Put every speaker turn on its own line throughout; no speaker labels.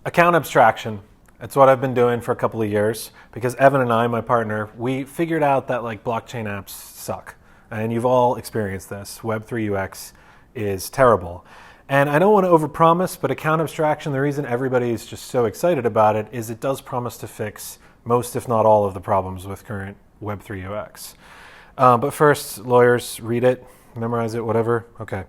Account abstraction. That's what I've been doing for a couple of years because Evan and I, my partner, we figured out that like blockchain apps suck. And you've all experienced this. Web3 UX is terrible. And I don't want to overpromise, but account abstraction, the reason everybody is just so excited about it is it does promise to fix most, if not all, of the problems with current Web3 UX. But first, lawyers, read it, memorize it, whatever. Okay.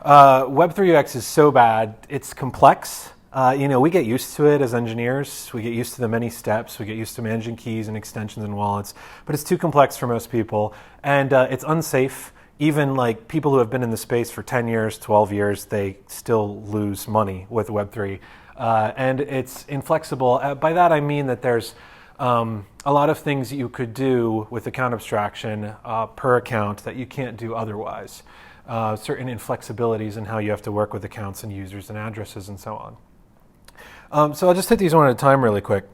Web3 UX is so bad, it's complex. We get used to it as engineers. We get used to the many steps. We get used to managing keys and extensions and wallets. But it's too complex for most people. And it's unsafe. Even like people who have been in the space for 10 years, 12 years, they still lose money with Web3. And it's inflexible. By that I mean that there's a lot of things you could do with account abstraction per account that you can't do otherwise. Certain inflexibilities in how you have to work with accounts and users and addresses and so on. So I'll just hit these one at a time really quick.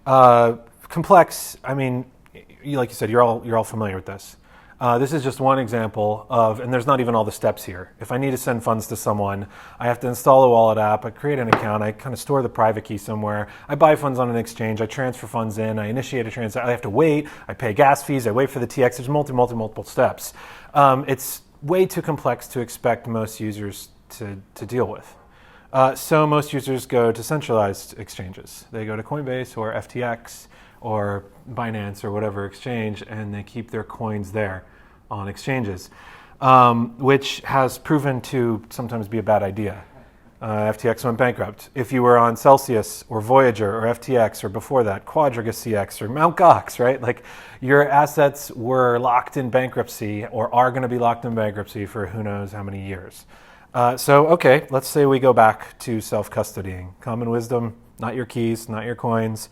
Complex, I mean, like you said, you're all familiar with this. This is just one example of, and there's not even all the steps here. If I need to send funds to someone, I have to install a wallet app, I create an account, I kind of store the private key somewhere, I buy funds on an exchange, I transfer funds in, I initiate a transaction, I have to wait, I pay gas fees, I wait for the TX, there's multiple steps. It's way too complex to expect most users to deal with. So most users go to centralized exchanges. They go to Coinbase or FTX or Binance or whatever exchange, and they keep their coins there on exchanges, which has proven to sometimes be a bad idea. FTX went bankrupt. If you were on Celsius or Voyager or FTX or before that, Quadriga CX or Mt. Gox, right? Like your assets were locked in bankruptcy or are going to be locked in bankruptcy for who knows how many years. Okay, let's say we go back to self-custodying. Common wisdom, not your keys, not your coins.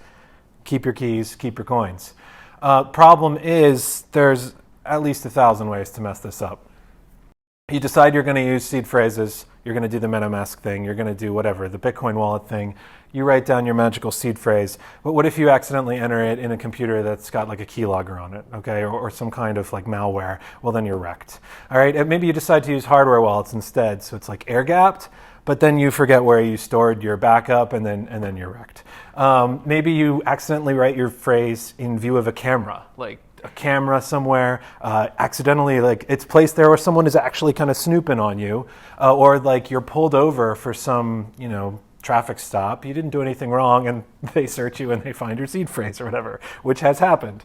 Keep your keys, keep your coins. Problem is there's at least 1,000 ways to mess this up. You decide you're going to use seed phrases, you're going to do the MetaMask thing, you're going to do whatever, the Bitcoin wallet thing. You write down your magical seed phrase, but what if you accidentally enter it in a computer that's got like a keylogger on it, okay, or some kind of like malware? Well, then you're wrecked. All right, and maybe you decide to use hardware wallets instead, so it's like air-gapped, but then you forget where you stored your backup, and then you're wrecked. Maybe you accidentally write your phrase in view of a camera, like a camera somewhere, accidentally, like it's placed there where someone is actually kind of snooping on you, or like you're pulled over for some, traffic stop. You didn't do anything wrong, and they search you and they find your seed phrase or whatever, which has happened.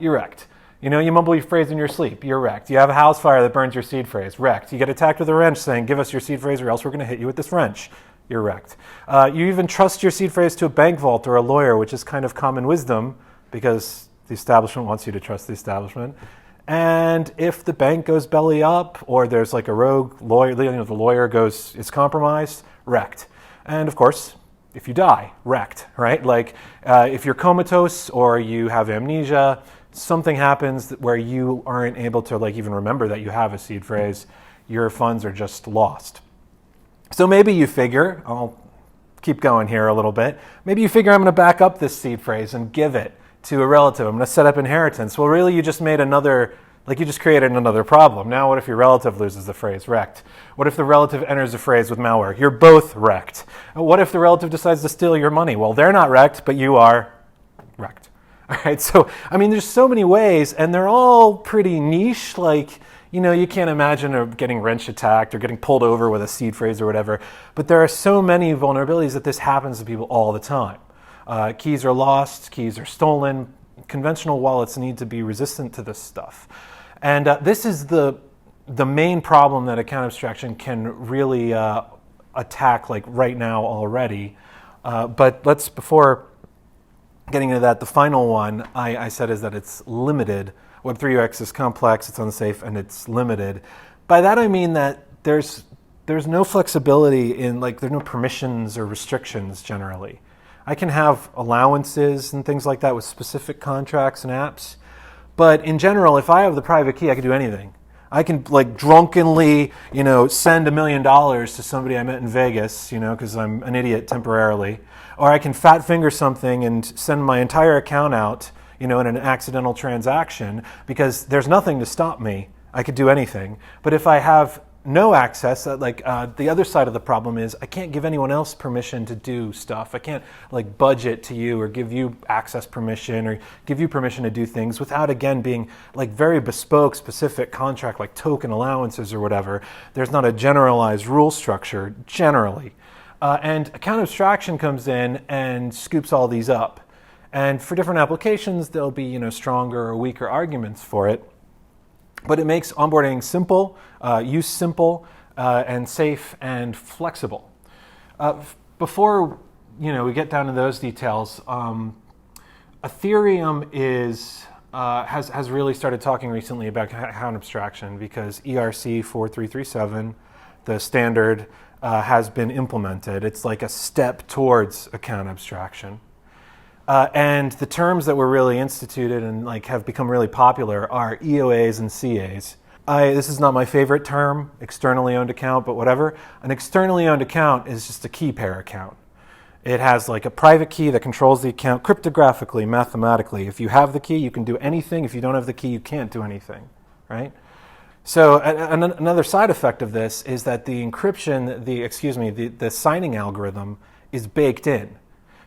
You're wrecked. You mumble your phrase in your sleep. You're wrecked. You have a house fire that burns your seed phrase. Wrecked. You get attacked with a wrench saying, "Give us your seed phrase, or else we're going to hit you with this wrench." You're wrecked. You even trust your seed phrase to a bank vault or a lawyer, which is kind of common wisdom because the establishment wants you to trust the establishment. And if the bank goes belly up, or there's like a rogue lawyer, the lawyer is compromised, wrecked. And of course, if you die, wrecked, right? Like if you're comatose or you have amnesia, something happens where you aren't able to like even remember that you have a seed phrase, your funds are just lost. So maybe you figure, I'll keep going here a little bit, maybe you figure I'm going to back up this seed phrase and give it to a relative. I'm going to set up inheritance. Well, really, you just created another problem. Now, what if your relative loses the phrase? Wrecked. What if the relative enters the phrase with malware? You're both wrecked. What if the relative decides to steal your money? Well, they're not wrecked, but you are wrecked. All right, so, there's so many ways, and they're all pretty niche. Like, you can't imagine getting wrench attacked or getting pulled over with a seed phrase or whatever. But there are so many vulnerabilities that this happens to people all the time. Keys are lost, keys are stolen. Conventional wallets need to be resistant to this stuff. And this is the main problem that account abstraction can really attack like right now already. But before getting into that, the final one I said is that it's limited. Web3 UX is complex, it's unsafe, and it's limited. By that I mean that there's no flexibility in, like, there's no permissions or restrictions generally. I can have allowances and things like that with specific contracts and apps, but in general, if I have the private key, I can do anything. I can like drunkenly, send $1 million to somebody I met in Vegas, because I'm an idiot temporarily, or I can fat finger something and send my entire account out, in an accidental transaction, because there's nothing to stop me. I could do anything. But if I have no access, the other side of the problem is I can't give anyone else permission to do stuff. I can't like budget to you or give you access permission or give you permission to do things without, again, being like very bespoke, specific contract, like token allowances or whatever. There's not a generalized rule structure generally. And account abstraction comes in and scoops all these up. And for different applications, there'll be stronger or weaker arguments for it. But it makes onboarding simple, use simple, and safe and flexible. Before we get down to those details, Ethereum has really started talking recently about account abstraction because ERC 4337, the standard, has been implemented. It's like a step towards account abstraction. And the terms that were really instituted and like have become really popular are EOAs and CAs. This is not my favorite term, externally owned account, but whatever. An externally owned account is just a key pair account. It has like a private key that controls the account cryptographically, mathematically. If you have the key, you can do anything. If you don't have the key, you can't do anything, right? So another side effect of this is that the encryption, the signing algorithm is baked in.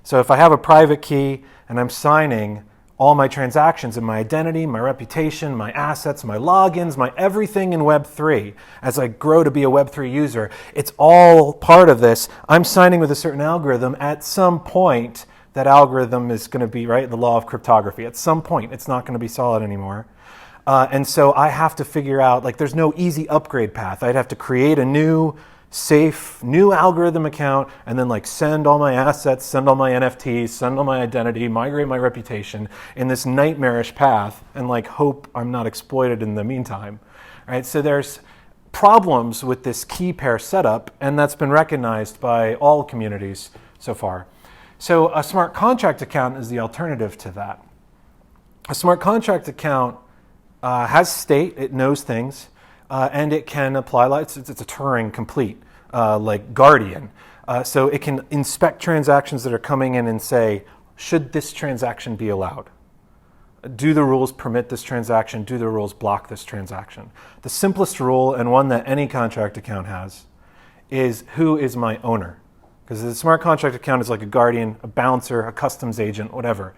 So if I have a private key and I'm signing all my transactions and my identity, my reputation, my assets, my logins, my everything in Web3, as I grow to be a Web3 user, it's all part of this. I'm signing with a certain algorithm. At some point, that algorithm is going to be, right, the law of cryptography. At some point, it's not going to be solid anymore. And so I have to figure out, like, there's no easy upgrade path. I'd have to create a new safe new algorithm account and then like send all my assets, send all my NFTs, send all my identity, migrate my reputation in this nightmarish path and like hope I'm not exploited in the meantime, right? So there's problems with this key pair setup, and that's been recognized by all communities so far. So a smart contract account is the alternative to that. A smart contract account has state, it knows things, and it can apply, it's a Turing complete, like Guardian. So it can inspect transactions that are coming in and say, should this transaction be allowed? Do the rules permit this transaction? Do the rules block this transaction? The simplest rule, and one that any contract account has, is who is my owner? Because the smart contract account is like a guardian, a bouncer, a customs agent, whatever,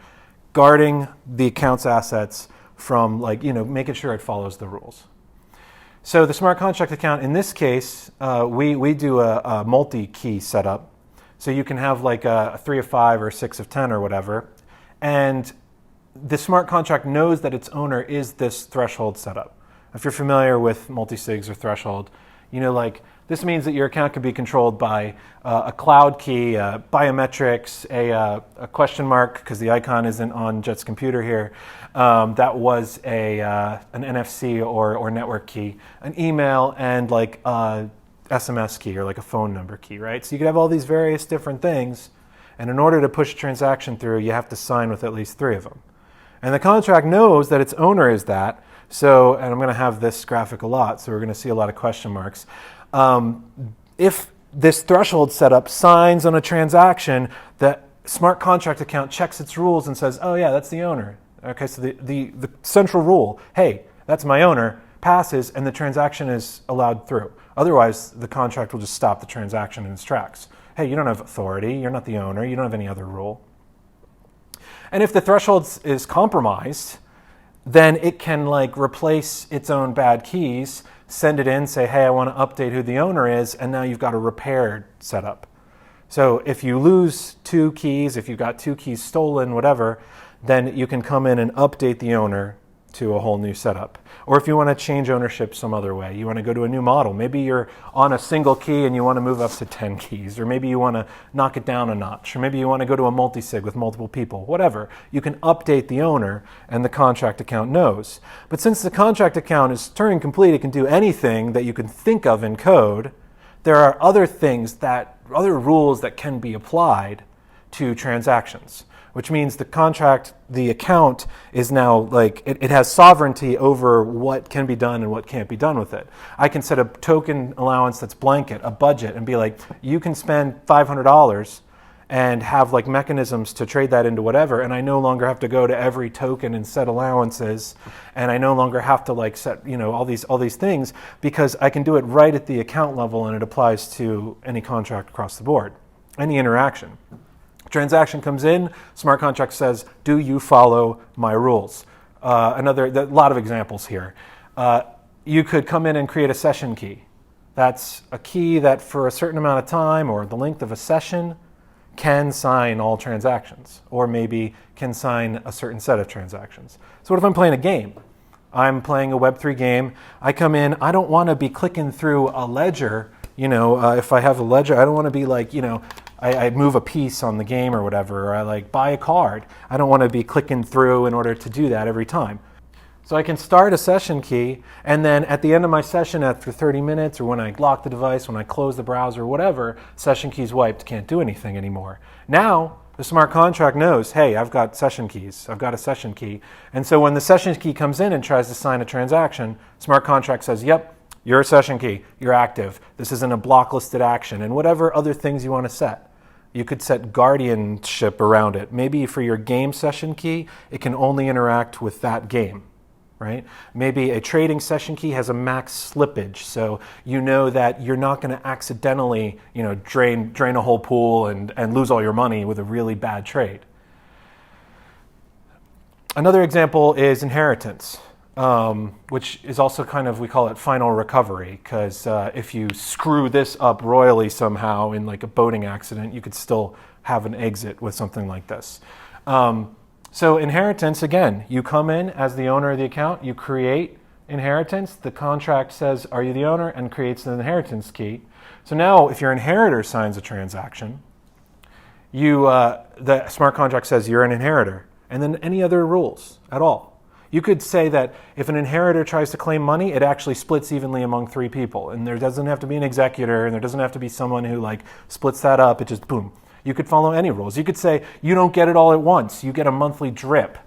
guarding the account's assets from making sure it follows the rules. So the smart contract account, in this case, we do a multi-key setup. So you can have like a 3 of 5 or 6 of 10 or whatever. And the smart contract knows that its owner is this threshold setup. If you're familiar with multi-sigs or threshold, this means that your account can be controlled by a cloud key, biometrics, a question mark, because the icon isn't on Jet's computer here. That was an NFC or network key, an email, and like a SMS key or like a phone number key, right? So you could have all these various different things, and in order to push a transaction through, you have to sign with at least 3 of them. And the contract knows that its owner is that. So, and I'm going to have this graphic a lot, so we're going to see a lot of question marks. If this threshold setup signs on a transaction, the smart contract account checks its rules and says, oh yeah, that's the owner. Okay, so the central rule, hey, that's my owner, passes and the transaction is allowed through. Otherwise, the contract will just stop the transaction in its tracks. Hey, you don't have authority, you're not the owner, you don't have any other rule. And if the threshold is compromised, then it can replace its own bad keys, send it in, say, hey, I want to update who the owner is, and now you've got a repaired setup. So if you lose 2 keys, if you've got 2 keys stolen, whatever, then you can come in and update the owner to a whole new setup. Or if you want to change ownership some other way, you want to go to a new model. Maybe you're on a single key and you want to move up to 10 keys, or maybe you want to knock it down a notch, or maybe you want to go to a multi-sig with multiple people, whatever. You can update the owner and the contract account knows. But since the contract account is Turing complete, it can do anything that you can think of in code, there are other rules that can be applied to transactions, which means the account is now it has sovereignty over what can be done and what can't be done with it. I can set a token allowance that's blanket, a budget, and be like, you can spend $500 and have like mechanisms to trade that into whatever, and I no longer have to go to every token and set allowances, and I no longer have to like set, you know, all these things, because I can do it right at the account level, and it applies to any contract across the board, any interaction. Transaction comes in, smart contract says, do you follow my rules? A lot of examples here. You could come in and create a session key. That's a key that for a certain amount of time or the length of a session can sign all transactions, or maybe can sign a certain set of transactions. So what if I'm playing a game? I'm playing a Web3 game. I come in, I don't want to be clicking through a ledger. You know, if I have a ledger, I don't want to be like, you know, I move a piece on the game or whatever, or I like buy a card. I don't want to be clicking through in order to do that every time. So I can start a session key, and then at the end of my session, after 30 minutes, or when I lock the device, when I close the browser, whatever, session key's wiped, can't do anything anymore. Now, the smart contract knows, hey, I've got session keys, I've got a session key. And so when the session key comes in and tries to sign a transaction, smart contract says, yep, you're a session key, you're active. This isn't a blocklisted action, and whatever other things you want to set. You could set guardianship around it. Maybe for your game session key, it can only interact with that game. Right? Maybe a trading session key has a max slippage, so you know that you're not going to accidentally, you know, drain a whole pool and lose all your money with a really bad trade. Another example is inheritance, which is also kind of, we call it final recovery, because if you screw this up royally somehow in like a boating accident, you could still have an exit with something like this. So inheritance, again, you come in as the owner of the account, you create inheritance, the contract says, are you the owner, and creates an inheritance key. So now if your inheritor signs a transaction, the smart contract says you're an inheritor, and then any other rules at all. You could say that if an inheritor tries to claim money, it actually splits evenly among 3 people, and there doesn't have to be an executor, and there doesn't have to be someone who like splits that up, it just boom. You could follow any rules. You could say, you don't get it all at once. You get a monthly drip.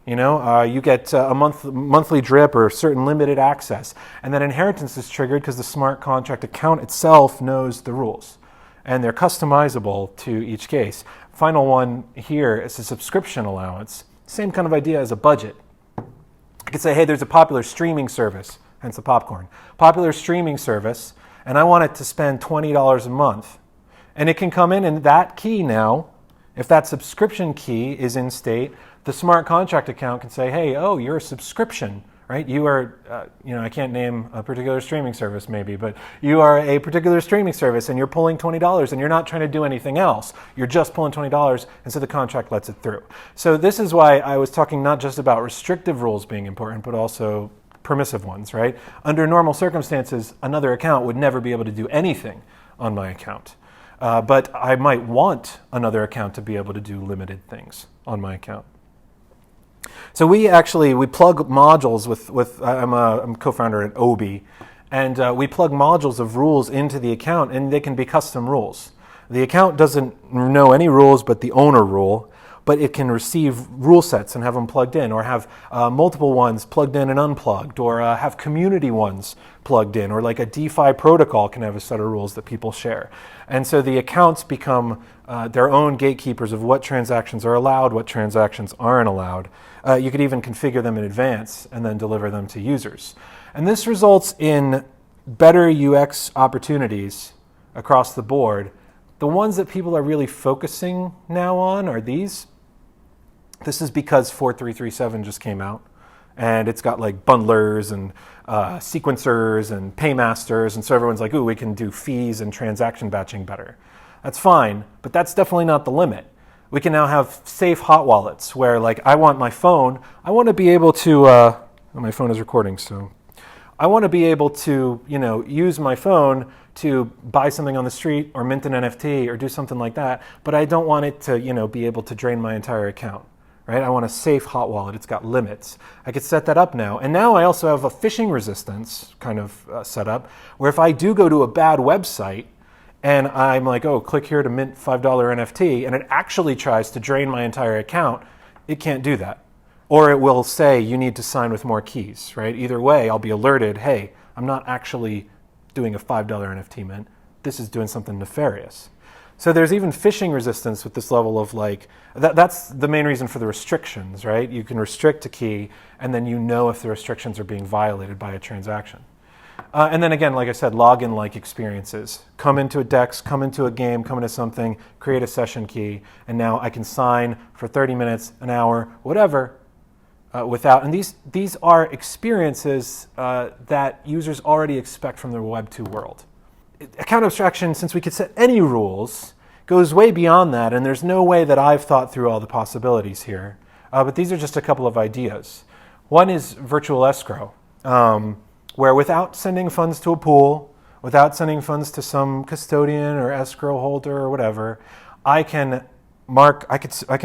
You know, you get a monthly drip or certain limited access. And then inheritance is triggered because the smart contract account itself knows the rules. And they're customizable to each case. Final one here is a subscription allowance. Same kind of idea as a budget. I could say, hey, there's a popular streaming service, hence the popcorn. Popular streaming service, and I want it to spend $20 a month. And it can come in, and that key now, if that subscription key is in state, the smart contract account can say, hey, oh, you're a subscription, right? You are, you know, I can't name a particular streaming service maybe, but you are a particular streaming service and you're pulling $20 and you're not trying to do anything else. You're just pulling $20, and so the contract lets it through. So this is why I was talking not just about restrictive rules being important, but also permissive ones, right? Under normal circumstances, another account would never be able to do anything on my account. But I might want another account to be able to do limited things on my account. So we plug modules with I'm co-founder at Obi, and we plug modules of rules into the account, and they can be custom rules. The account doesn't know any rules but the owner rule, but it can receive rule sets and have them plugged in, or have multiple ones plugged in and unplugged, or have community ones plugged in, or like a DeFi protocol can have a set of rules that people share. And so the accounts become their own gatekeepers of what transactions are allowed, what transactions aren't allowed. You could even configure them in advance and then deliver them to users. And this results in better UX opportunities across the board. The ones that people are really focusing now on are these. This is because 4337 just came out, and it's got like bundlers and sequencers and paymasters, and so everyone's like, ooh, we can do fees and transaction batching better. That's fine, but that's definitely not the limit. We can now have safe hot wallets where, like, I want my phone, I want to be able to, my phone is recording, so I want to be able to, you know, use my phone to buy something on the street or mint an NFT or do something like that, but I don't want it to, you know, be able to drain my entire account. Right? I want a safe hot wallet. It's got limits. I could set that up now. And now I also have a phishing resistance kind of set up, where if I do go to a bad website and I'm like, oh, click here to mint $5 NFT, and it actually tries to drain my entire account, it can't do that. Or it will say you need to sign with more keys, right? Either way, I'll be alerted, hey, I'm not actually doing a $5 NFT mint. This is doing something nefarious. So there's even phishing resistance with this level of like, that's the main reason for the restrictions, right? You can restrict a key and then you know if the restrictions are being violated by a transaction. And then again, like I said, login-like experiences. Come into a DEX, come into a game, come into something, create a session key, and now I can sign for 30 minutes, an hour, whatever, without. And these are experiences that users already expect from the Web 2 world. Account abstraction, since we could set any rules, goes way beyond that, and there's no way that I've thought through all the possibilities here. But these are just a couple of ideas. One is virtual escrow. Where without sending funds to a pool, without sending funds to some custodian or escrow holder or whatever, I can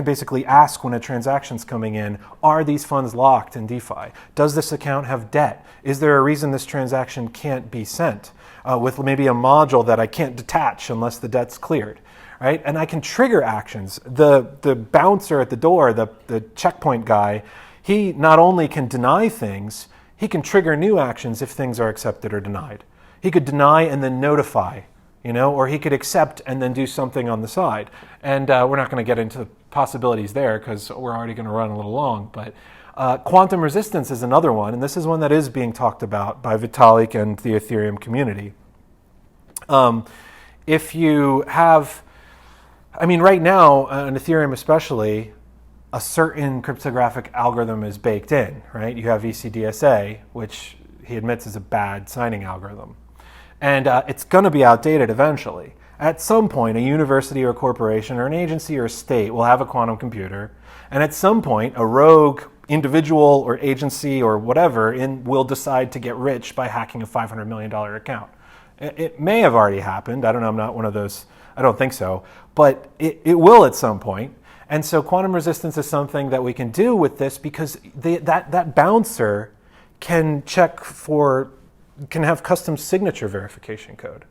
basically ask when a transaction's coming in, are these funds locked in DeFi? Does this account have debt? Is there a reason this transaction can't be sent? With maybe a module that I can't detach unless the debt's cleared, right? And I can trigger actions. The bouncer at the door, the checkpoint guy, he not only can deny things, he can trigger new actions if things are accepted or denied. He could deny and then notify, or he could accept and then do something on the side. And we're not going to get into the possibilities there because we're already going to run a little long. But quantum resistance is another one, and this is one that is being talked about by Vitalik and the Ethereum community. If you have, right now, on Ethereum especially, a certain cryptographic algorithm is baked in, right? You have ECDSA, which he admits is a bad signing algorithm. And it's going to be outdated eventually. At some point, a university or a corporation or an agency or a state will have a quantum computer. And at some point, a rogue individual or agency or whatever will decide to get rich by hacking a $500 million account. It may have already happened. I don't know. I'm not one of those. I don't think so. But it will at some point. And so quantum resistance is something that we can do with this because that bouncer can have custom signature verification code.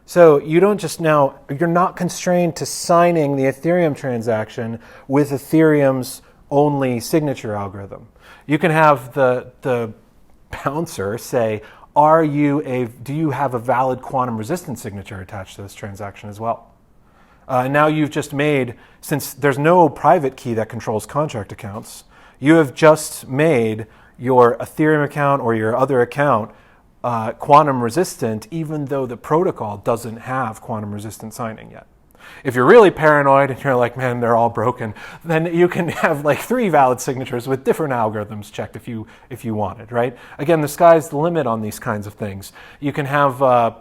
So you don't just now, you're not constrained to signing the Ethereum transaction with Ethereum's only signature algorithm. You can have the bouncer say, do you have a valid quantum resistant signature attached to this transaction as well? Now you've just made, since there's no private key that controls contract accounts, you have just made your Ethereum account or your other account quantum resistant, even though the protocol doesn't have quantum resistant signing yet. If you're really paranoid and you're like, man, they're all broken, then you can have like 3 valid signatures with different algorithms checked if you wanted, right? Again, the sky's the limit on these kinds of things. You can have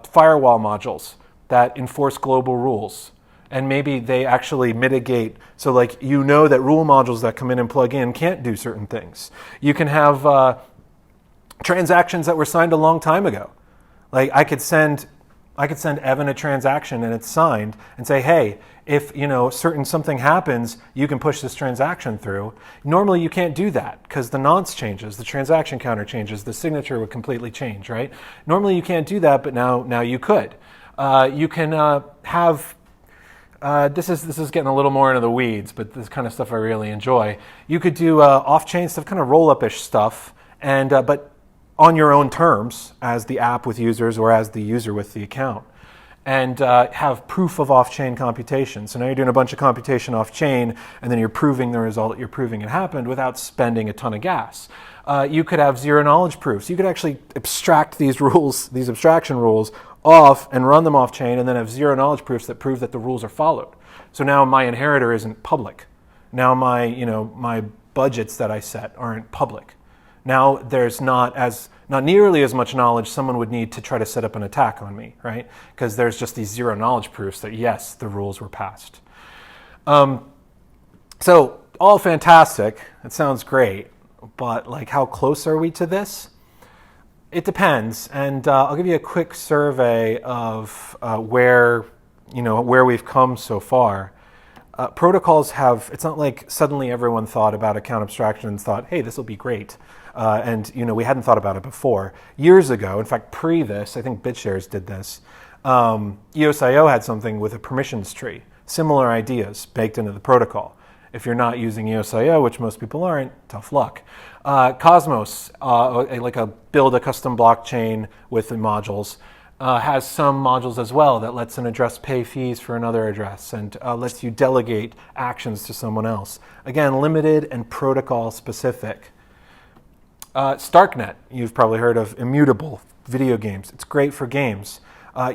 firewall modules that enforce global rules. And maybe they actually mitigate, so like that rule modules that come in and plug in can't do certain things. You can have transactions that were signed a long time ago. Like I could send Evan a transaction and it's signed and say, hey, if something happens, you can push this transaction through. Normally you can't do that because the nonce changes, the transaction counter changes, the signature would completely change, right? Normally you can't do that, but now you could. You can have. This is getting a little more into the weeds, but this kind of stuff I really enjoy. You could do off-chain stuff, kind of roll-up-ish stuff, and but on your own terms as the app with users or as the user with the account, and have proof of off-chain computation. So now you're doing a bunch of computation off-chain, and then you're proving the result, you're proving it happened without spending a ton of gas. You could have zero-knowledge proofs. You could actually abstract these rules, these abstraction rules, off and run them off chain and then have zero knowledge proofs that prove that the rules are followed. So now my inheritor isn't public. Now my budgets that I set aren't public. Now there's not nearly as much knowledge someone would need to try to set up an attack on me, right? Because there's just these zero knowledge proofs that yes, the rules were passed. So all fantastic. It sounds great, but like how close are we to this? It depends, and I'll give you a quick survey of where we've come so far. Protocols it's not like suddenly everyone thought about account abstraction and thought, hey, this will be great. And we hadn't thought about it before. Years ago, in fact, pre this, I think BitShares did this, EOS.io had something with a permissions tree, similar ideas baked into the protocol. If you're not using EOS.io, which most people aren't, tough luck. Cosmos, build a custom blockchain with the modules, has some modules as well that lets an address pay fees for another address and lets you delegate actions to someone else. Again, limited and protocol specific. Starknet, you've probably heard of immutable video games. It's great for games.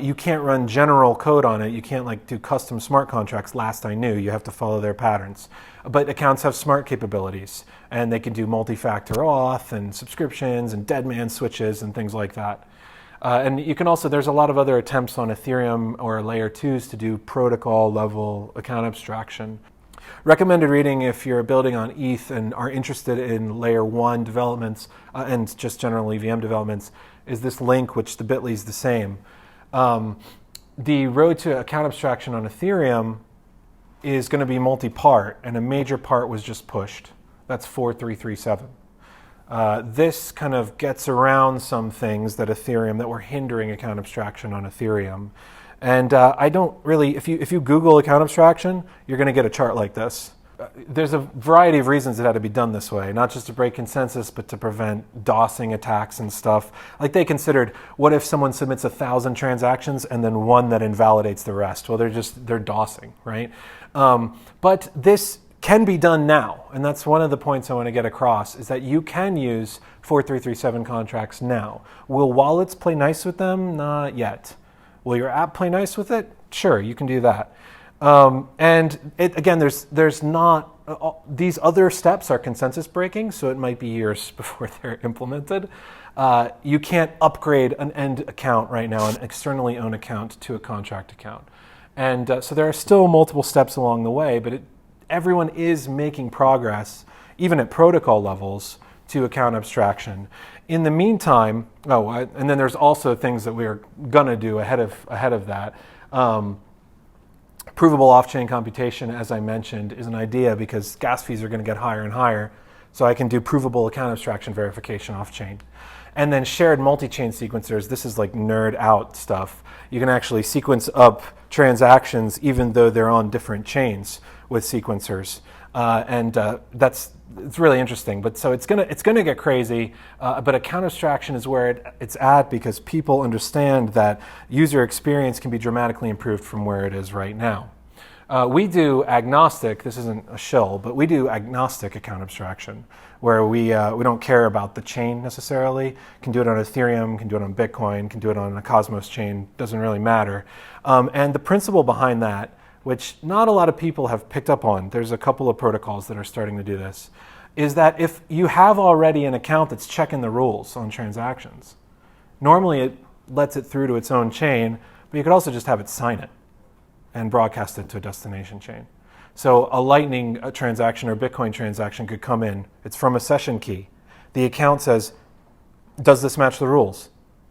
You can't run general code on it. You can't like do custom smart contracts, last I knew. You have to follow their patterns. But accounts have smart capabilities, and they can do multi-factor auth and subscriptions and dead man switches and things like that. And you can also, there's a lot of other attempts on Ethereum or layer 2s to do protocol level account abstraction. Recommended reading if you're building on ETH and are interested in layer 1 developments and just general EVM developments is this link, which the bit.ly is the same. The road to account abstraction on Ethereum is going to be multi-part, and a major part was just pushed. That's 4337. This kind of gets around some things that were hindering account abstraction on Ethereum. And I don't really, if you Google account abstraction, you're going to get a chart like this. There's a variety of reasons it had to be done this way, not just to break consensus, but to prevent DOSing attacks and stuff. Like they considered, what if someone submits 1,000 transactions and then one that invalidates the rest? Well, they're DOSing, right? But this can be done now, and that's one of the points I want to get across, is that you can use 4337 contracts now. Will wallets play nice with them? Not yet. Will your app play nice with it? Sure, you can do that. And again, there's not, these other steps are consensus breaking, so it might be years before they're implemented. You can't upgrade an end account right now, an externally owned account, to a contract account. And so there are still multiple steps along the way, but everyone is making progress, even at protocol levels, to account abstraction. In the meantime, and then there's also things that we're going to do ahead of that. Provable off-chain computation, as I mentioned, is an idea because gas fees are going to get higher and higher. So I can do provable account abstraction verification off-chain. And then shared multi-chain sequencers, this is like nerd out stuff. You can actually sequence up transactions even though they're on different chains with sequencers. It's really interesting. But so it's gonna get crazy. But account abstraction is where it's at because people understand that user experience can be dramatically improved from where it is right now. We do agnostic, this isn't a shill, but we do agnostic account abstraction, where we don't care about the chain necessarily. Can do it on Ethereum, can do it on Bitcoin, can do it on a Cosmos chain, doesn't really matter. And the principle behind that, which not a lot of people have picked up on, there's a couple of protocols that are starting to do this, is that if you have already an account that's checking the rules on transactions, normally it lets it through to its own chain, but you could also just have it sign it and broadcast it to a destination chain. So a Lightning transaction or Bitcoin transaction could come in. It's from a session key. The account says, does this match the rules?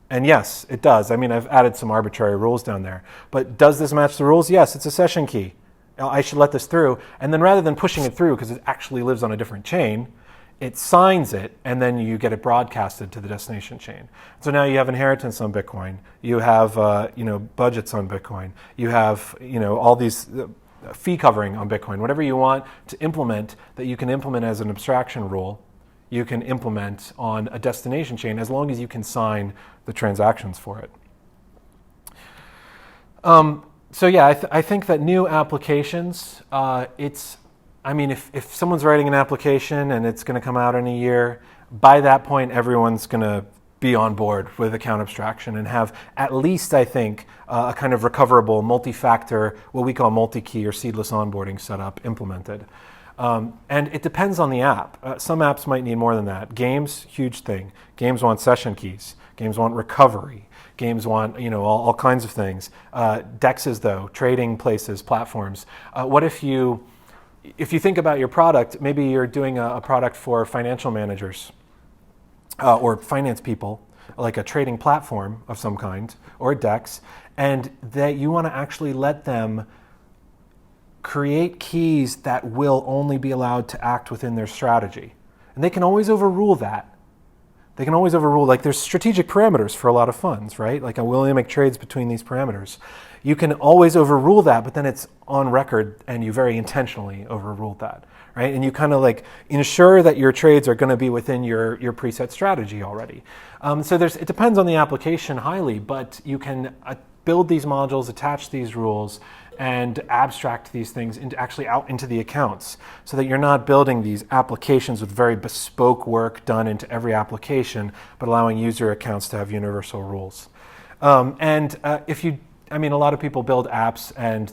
And yes, it does. I mean, I've added some arbitrary rules down there. But does this match the rules? Yes, it's a session key. I should let this through. And then rather than pushing it through, because it actually lives on a different chain, it signs it, and then you get it broadcasted to the destination chain. So now you have inheritance on Bitcoin. You have budgets on Bitcoin. You have all these fee covering on Bitcoin. Whatever you want to implement that you can implement as an abstraction rule, you can implement on a destination chain as long as you can sign the transactions for it. So yeah, I think that new applications, if someone's writing an application and it's going to come out in a year, by that point everyone's going to be on board with account abstraction and have at least, I think, a kind of recoverable multi-factor, what we call multi-key or seedless onboarding setup implemented. And it depends on the app. Some apps might need more than that. Games, huge thing. Games want session keys. Games want recovery. Games want all kinds of things. DEXs though, trading places, platforms. What if you think about your product, maybe you're doing a product for financial managers or finance people, like a trading platform of some kind or a DEX, and that you want to actually let them create keys that will only be allowed to act within their strategy. And they can always overrule that. They can always overrule, like there's strategic parameters for a lot of funds, right? Like I'm willing to make trades between these parameters. You can always overrule that, but then it's on record and you very intentionally overruled that, right? And you kind of like ensure that your trades are going to be within your preset strategy already. So it depends on the application highly, but you can build these modules, attach these rules, and abstract these things actually out into the accounts so that you're not building these applications with very bespoke work done into every application, but allowing user accounts to have universal rules. A lot of people build apps and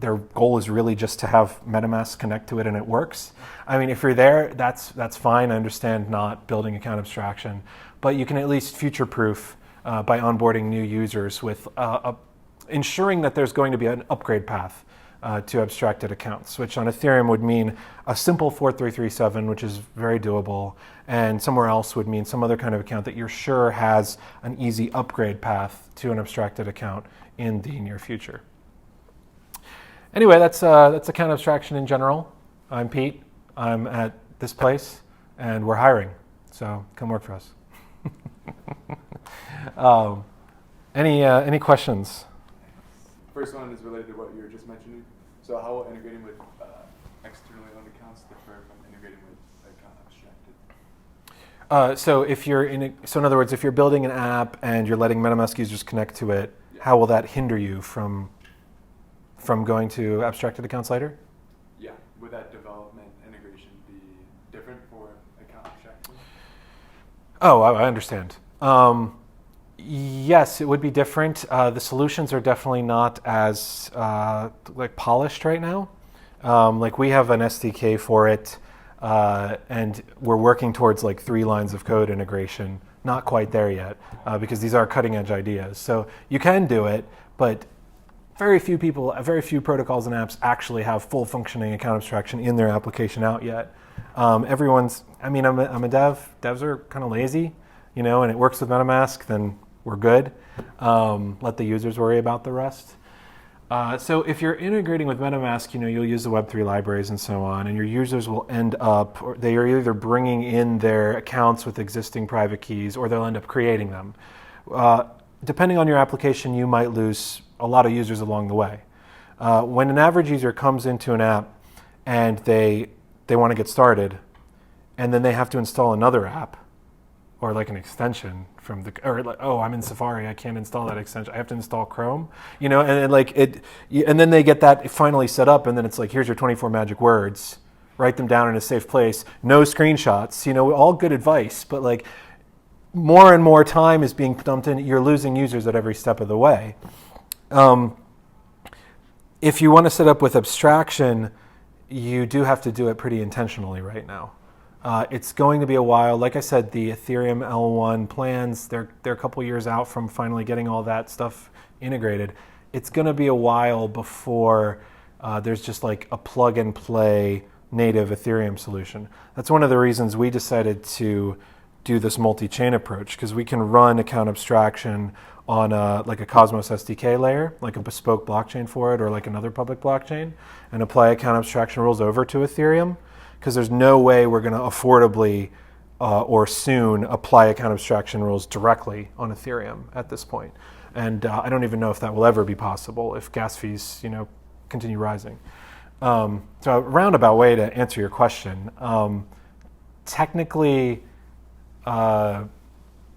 their goal is really just to have MetaMask connect to it and it works. I mean, if you're there, that's fine. I understand not building account abstraction, but you can at least future-proof by onboarding new users with ensuring that there's going to be an upgrade path to abstracted accounts, which on Ethereum would mean a simple 4337, which is very doable, and somewhere else would mean some other kind of account that you're sure has an easy upgrade path to an abstracted account in the near future. Anyway, that's account abstraction in general. I'm Pete. I'm at this place, and we're hiring, so come work for us. Any questions?
First one is related to what you were just mentioning. So how will integrating with externally owned accounts differ from integrating with account abstracted?
So in other words, if you're building an app and you're letting MetaMask users connect to it, how will that hinder you from going to abstracted accounts later?
Yeah, would that development integration be different for account abstraction?
Oh, I understand. Yes, it would be different. The solutions are definitely not as polished right now. We have an SDK for it, and we're working towards 3 lines of code integration. Not quite there yet, because these are cutting edge ideas. So you can do it, but very few protocols and apps actually have full functioning account abstraction in their application out yet. I'm a dev. Devs are kind of lazy, and it works with MetaMask, then we're good. Let the users worry about the rest. So if you're integrating with MetaMask, you'll use the Web3 libraries and so on, and your users will end up, or they are either bringing in their accounts with existing private keys, or they'll end up creating them. Depending on your application, you might lose a lot of users along the way. When an average user comes into an app and they want to get started, and then they have to install another app, or an extension I'm in Safari, I can't install that extension, I have to install Chrome, and then they get that finally set up, and then it's here's your 24 magic words, write them down in a safe place, no screenshots, all good advice, but more and more time is being dumped in, you're losing users at every step of the way. If you want to set up with abstraction, you do have to do it pretty intentionally right now. It's going to be a while. Like I said, the Ethereum L1 plans, they're a couple years out from finally getting all that stuff integrated. It's going to be a while before there's just a plug and play native Ethereum solution. That's one of the reasons we decided to do this multi-chain approach, because we can run account abstraction on a Cosmos SDK layer, a bespoke blockchain for it, or another public blockchain, and apply account abstraction rules over to Ethereum. Because there's no way we're going to affordably or soon apply account abstraction rules directly on Ethereum at this point. And I don't even know if that will ever be possible if gas fees, continue rising. So a roundabout way to answer your question. Technically, they're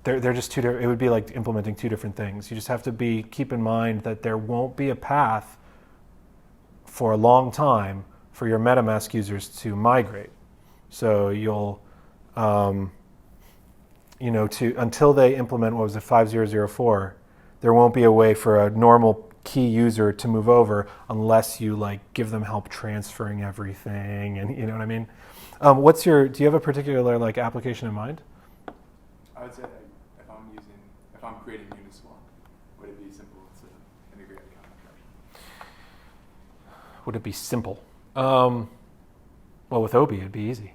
just two. It would be like implementing 2 different things. You just have to keep in mind that there won't be a path for a long time for your MetaMask users to migrate. So you'll, until they implement, 5004, there won't be a way for a normal Keay user to move over unless you give them help transferring everything, and you know what I mean? Do you have a particular application in mind?
I would say if I'm creating Uniswap, would it be simple to integrate account abstraction?
Would it be simple? Well, with Obi, it'd be easy.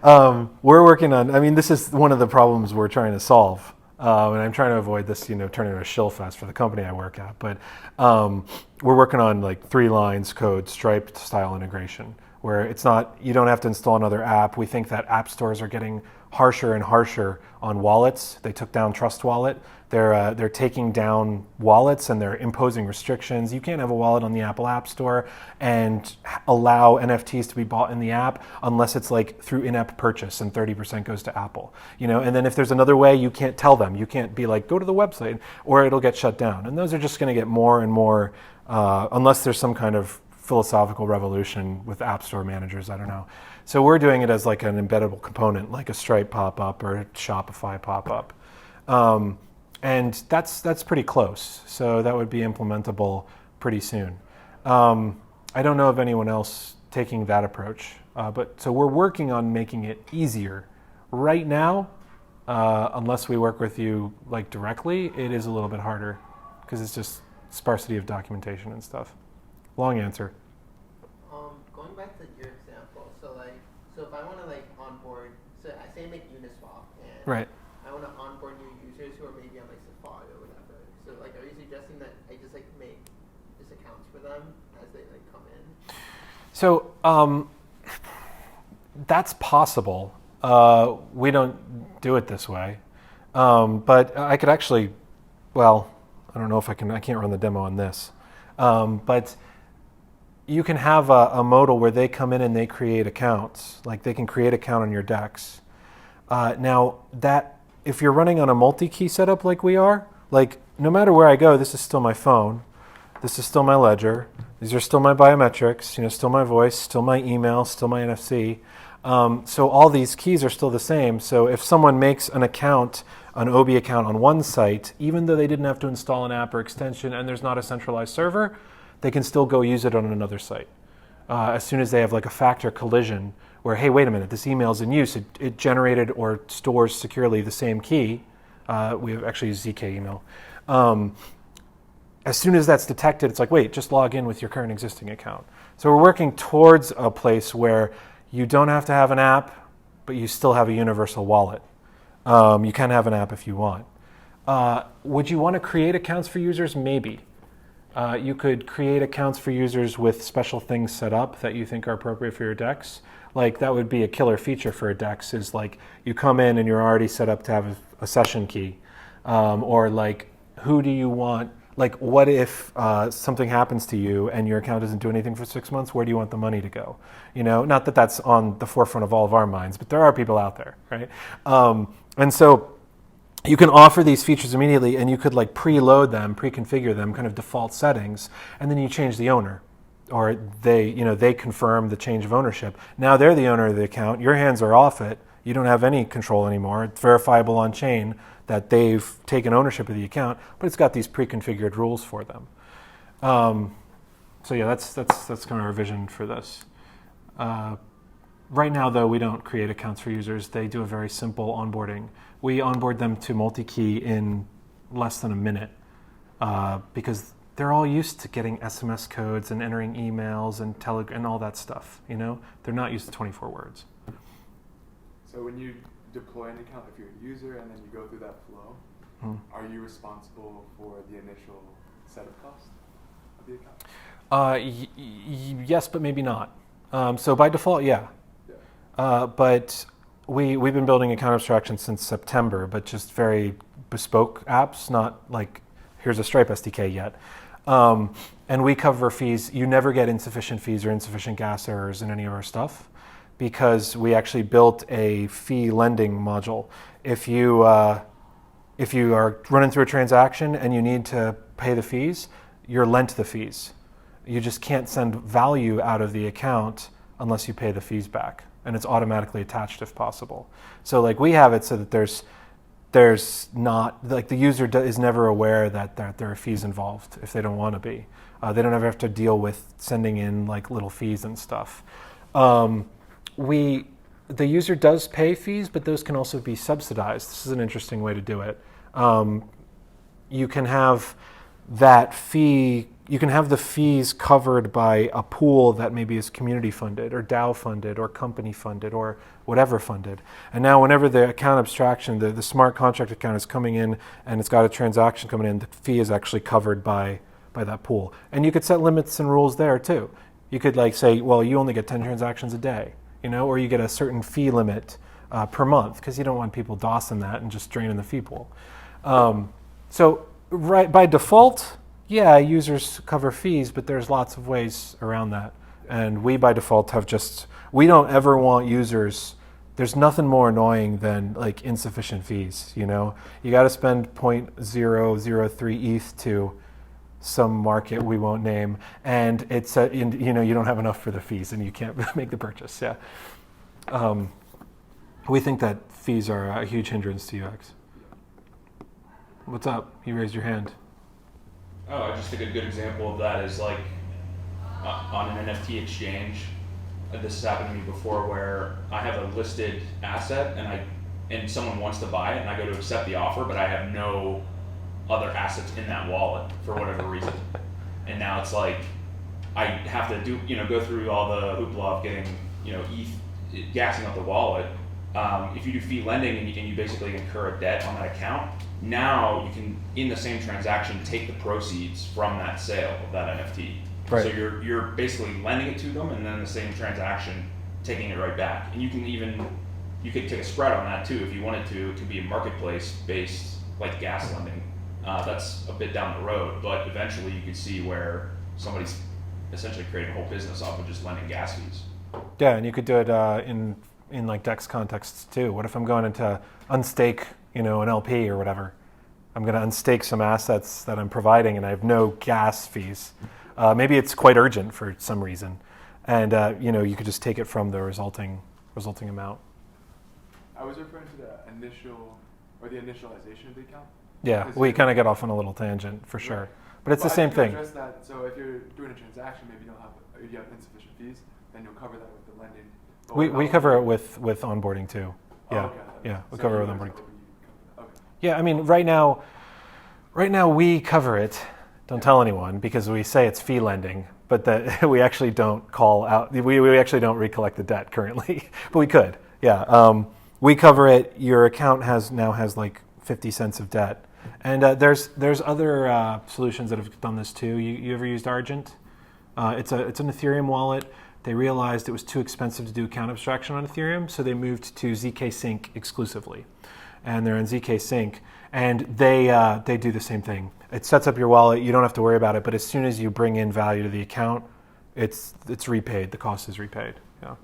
We're working on, this is one of the problems we're trying to solve. And I'm trying to avoid this, turning into a shill fest for the company I work at. But we're working on 3 lines code, striped style integration, where it's not, you don't have to install another app. We think that app stores are getting harsher and harsher on wallets. They took down Trust Wallet. They're taking down wallets and they're imposing restrictions. You can't have a wallet on the Apple App Store and allow NFTs to be bought in the app unless it's like through in-app purchase and 30% goes to Apple. And then if there's another way, you can't tell them. You can't be like, go to the website, or it'll get shut down. And those are just going to get more and more, unless there's some kind of philosophical revolution with App Store managers. I don't know. So we're doing it as like an embeddable component, like a Stripe pop-up or a Shopify pop-up. And that's pretty close. So that would be implementable pretty soon. I don't know of anyone else taking that approach. But so we're working on making it easier. Right now, unless we work with you like directly, it is a little bit harder because it's just sparsity of documentation and stuff. Long answer.
Going back to your example, so if I want to onboard, so I say I make Uniswap and
Right.
I want to onboard new users who are maybe on Safari or whatever. So are you suggesting that I just make just accounts for them as they come in?
So that's possible. We don't do it this way, but I could actually. Well, I don't know if I can. I can't run the demo on this, but you can have a modal where they come in and they create accounts. Like they can create an account on your DEX. Now that if you're running on a multi-key setup like we are, like no matter where I go, this is still my phone. This is still my ledger. These are still my biometrics, still my voice, still my email, still my NFC. So all these keys are still the same. So if someone makes an account, an OB account on one site, even though they didn't have to install an app or extension and there's not a centralized server, they can still go use it on another site. As soon as they have like a factor collision where, hey, wait a minute, this email's in use, it generated or stores securely the same key. We have actually used ZK email. As soon as that's detected, it's like, wait, just log in with your current existing account. So we're working towards a place where you don't have to have an app, but you still have a universal wallet. You can have an app if you want. Would you want to create accounts for users? Maybe. You could create accounts for users with special things set up that you think are appropriate for your DEX. Like that would be a killer feature for a DEX is like you come in and you're already set up to have a session key. Or like who do you want? Like what if something happens to you and your account doesn't do anything for 6 months? Where do you want the money to go? Not that that's on the forefront of all of our minds, but there are people out there, right? And so you can offer these features immediately and you could like preload them, pre-configure them, kind of default settings, and then you change the owner. Or they confirm the change of ownership. Now they're the owner of the account. Your hands are off it. You don't have any control anymore. It's verifiable on chain that they've taken ownership of the account, but it's got these pre-configured rules for them. So yeah, that's kind of our vision for this. Right now, though, we don't create accounts for users. They do a very simple onboarding. We onboard them to multi-key in less than a minute because they're all used to getting SMS codes and entering emails and and all that stuff. They're not used to 24 words.
So when you deploy an account, if you're a user and then you go through that flow, are you responsible for the initial setup cost of the account?
Yes, but maybe not. So by default, yeah. But we've been building account abstraction since September, but just very bespoke apps, not like here's a Stripe SDK yet. And we cover fees. You never get insufficient fees or insufficient gas errors in any of our stuff because we actually built a fee lending module. If you are running through a transaction and you need to pay the fees, you're lent the fees. You just can't send value out of the account unless you pay the fees back, and it's automatically attached if possible. So like we have it so that there's not, like the user is never aware that there are fees involved if they don't want to be. They don't ever have to deal with sending in like little fees and stuff. The user does pay fees, but those can also be subsidized. This is an interesting way to do it. You can have that fee, you can have the fees covered by a pool that maybe is community funded or DAO funded or company funded or whatever funded. And now whenever the account abstraction, the smart contract account is coming in and it's got a transaction coming in, the fee is actually covered by that pool. And you could set limits and rules there too. You could like say, well, you only get 10 transactions a day, or you get a certain fee limit per month, because you don't want people DOSing that and just draining the fee pool. So right by default, yeah, users cover fees, but there's lots of ways around that. And we by default we don't ever want users. There's nothing more annoying than like insufficient fees. You got to spend 0.003 ETH to some market we won't name, and it's you don't have enough for the fees, and you can't make the purchase. Yeah, we think that fees are a huge hindrance to UX. What's up? You raised your hand.
Oh, I just think a good example of that is like on an NFT exchange. This has happened to me before, where I have a listed asset and someone wants to buy it, and I go to accept the offer, but I have no other assets in that wallet for whatever reason. And now it's like I have to go through all the hoopla of getting ETH, gassing up the wallet. If you do fee lending and you basically incur a debt on that account, now you can, in the same transaction, take the proceeds from that sale of that NFT.
Right.
So you're basically lending it to them, and then the same transaction, taking it right back. And you could take a spread on that too if you wanted to. It could be a marketplace based like gas lending. That's a bit down the road, but eventually you could see where somebody's essentially creating a whole business off of just lending gas fees.
Yeah, and you could do it in like DEX contexts too. What if I'm going into unstake, an LP or whatever? I'm going to unstake some assets that I'm providing, and I have no gas fees. Maybe it's quite urgent for some reason, and you could just take it from the resulting amount.
I was referring to the initialization of the account.
Yeah, we kind of get off on a little tangent for sure, but it's the same thing.
Address that. So if you're doing a transaction, maybe you have insufficient fees, then you'll cover that with the lending.
We cover it with onboarding too. Yeah,
okay.
Yeah, we cover it with onboarding too.
Okay.
Yeah, I mean, right now we cover it. Don't tell anyone, because we say it's fee lending, but that we actually don't call out. We actually don't recollect the debt currently, but we could. Yeah, we cover it. Your account now has like 50 cents of debt, and there's other solutions that have done this too. You ever used Argent? It's an Ethereum wallet. They realized it was too expensive to do account abstraction on Ethereum, so they moved to ZK Sync exclusively, and they're in ZK Sync, and they do the same thing. It sets up your wallet. You don't have to worry about it, but as soon as you bring in value to the account, it's repaid. The cost is repaid. Yeah,